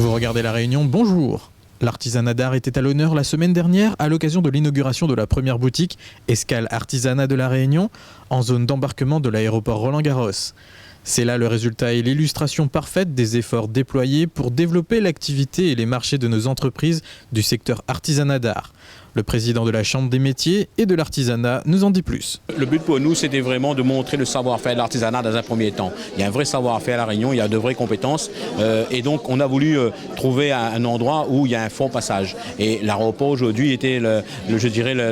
Vous regardez La Réunion, bonjour. L'artisanat d'art était à l'honneur la semaine dernière à l'occasion de l'inauguration de la première boutique Escale Artisanat de La Réunion en zone d'embarquement de l'aéroport Roland-Garros. C'est là le résultat et l'illustration parfaite des efforts déployés pour développer l'activité et les marchés de nos entreprises du secteur artisanat d'art. Le président de la Chambre des métiers et de l'artisanat nous en dit plus. Le but pour nous, c'était vraiment de montrer le savoir-faire de l'artisanat dans un premier temps. Il y a un vrai savoir-faire à La Réunion, il y a de vraies compétences. Et donc, on a voulu trouver un endroit où il y a un fort passage. Et l'aéroport aujourd'hui était,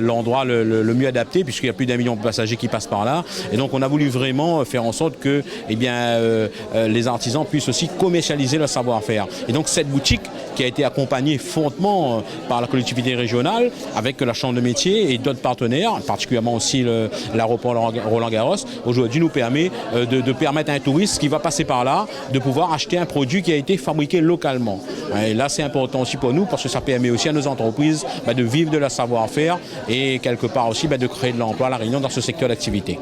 l'endroit le mieux adapté, puisqu'il y a plus d'1 million de passagers qui passent par là. Et donc, on a voulu vraiment faire en sorte que les artisans puissent aussi commercialiser leur savoir-faire. Et donc, cette boutique qui a été accompagnée fortement par la collectivité régionale, avec la Chambre de métiers et d'autres partenaires, particulièrement aussi l'aéroport Roland-Garros, aujourd'hui nous permet de permettre à un touriste qui va passer par là de pouvoir acheter un produit qui a été fabriqué localement. Et là, c'est important aussi pour nous parce que ça permet aussi à nos entreprises de vivre de leur savoir-faire et quelque part aussi de créer de l'emploi à La Réunion dans ce secteur d'activité.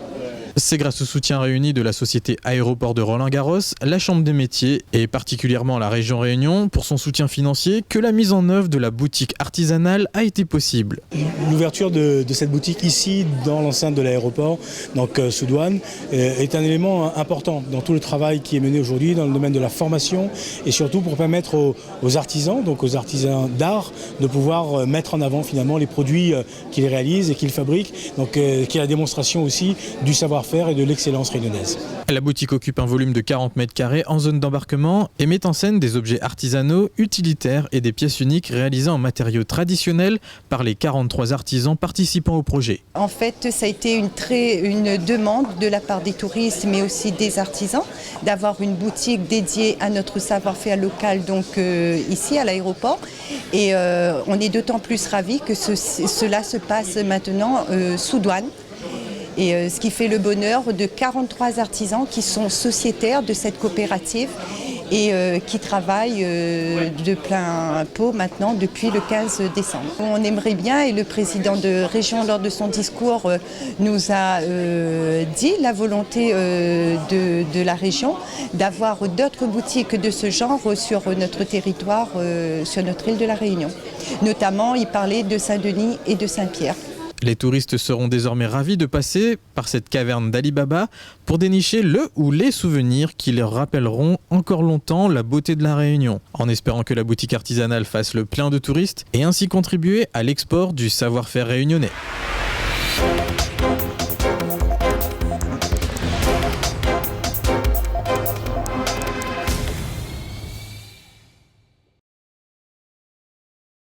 C'est grâce au soutien réuni de la société Aéroport de Roland-Garros, la Chambre des métiers et particulièrement la région Réunion pour son soutien financier que la mise en œuvre de la boutique artisanale a été possible. L'ouverture de cette boutique ici dans l'enceinte de l'aéroport, donc sous douane, est un élément important dans tout le travail qui est mené aujourd'hui dans le domaine de la formation et surtout pour permettre aux artisans, donc aux artisans d'art, de pouvoir mettre en avant finalement les produits qu'ils réalisent et qu'ils fabriquent, donc qui est la démonstration aussi du savoir-faire et de l'excellence réunionnaise. La boutique occupe un volume de 40 mètres carrés en zone d'embarquement et met en scène des objets artisanaux, utilitaires et des pièces uniques réalisées en matériaux traditionnels par les 43 artisans participant au projet. En fait, ça a été une demande de la part des touristes mais aussi des artisans d'avoir une boutique dédiée à notre savoir-faire local, donc ici à l'aéroport. Et on est d'autant plus ravis que cela se passe maintenant sous douane. Et ce qui fait le bonheur de 43 artisans qui sont sociétaires de cette coopérative et qui travaillent de plein pot maintenant depuis le 15 décembre. On aimerait bien, et le président de région lors de son discours nous a dit la volonté de la région d'avoir d'autres boutiques de ce genre sur notre territoire, sur notre île de la Réunion. Notamment, il parlait de Saint-Denis et de Saint-Pierre. Les touristes seront désormais ravis de passer par cette caverne d'Ali Baba pour dénicher le ou les souvenirs qui leur rappelleront encore longtemps la beauté de la Réunion, en espérant que la boutique artisanale fasse le plein de touristes et ainsi contribuer à l'export du savoir-faire réunionnais.